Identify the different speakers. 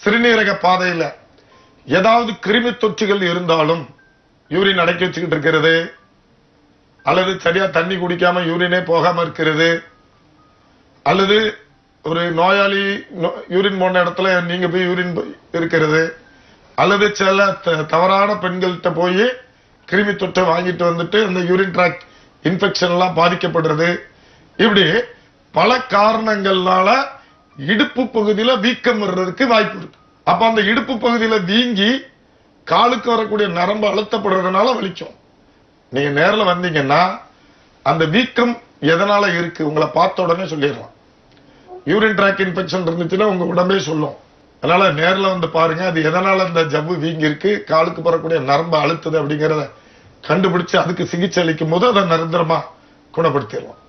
Speaker 1: சிறுநீரக பாதையில ஏதாவது கிருமி தொற்றுகள் இருந்தாலும் யூரின் அடக்கி வச்சுக்கிட்டு இருக்கிறது, அல்லது சரியா தண்ணி குடிக்காம யூரினே போகாம இருக்கிறது, அல்லது ஒரு நோயாளி யூரின் போன இடத்துல நீங்க போய் யூரின் இருக்கிறது, அல்லது சில தவறான பெண்கள்கிட்ட போய் கிருமி தொற்றை வாங்கிட்டு வந்துட்டு அந்த யூரின் ட்ராக் இன்ஃபெக்ஷன் எல்லாம் பாதிக்கப்படுறது, இப்படி பல காரணங்கள்னால இடுப்பு பகுதியில வீக்கம் வர்றதுக்கு வாய்ப்பு இருக்கு. அப்ப அந்த இடுப்பு பகுதியில வீங்கி காலுக்கு வரக்கூடிய நரம்பு அழுத்தப்படுறதுனால வலிக்கும். நீங்க நேர்ல வந்தீங்கன்னா அந்த வீக்கம் எதனால இருக்கு உங்களை பார்த்த உடனே சொல்லிடலாம். யூரின் ட்ராக் இன்ஃபெக்ஷன் இருந்துச்சுன்னா உங்க உடம்பே சொல்லும். அதனால நேர்ல வந்து பாருங்க, அது எதனால அந்த ஜவ்வு வீங்கி இருக்கு, காலுக்கு வரக்கூடிய நரம்பு அழுத்துது அப்படிங்கறத கண்டுபிடிச்சு அதுக்கு சிகிச்சை அளிக்கும் போது அதை நிரந்தரமா குணப்படுத்திடலாம்.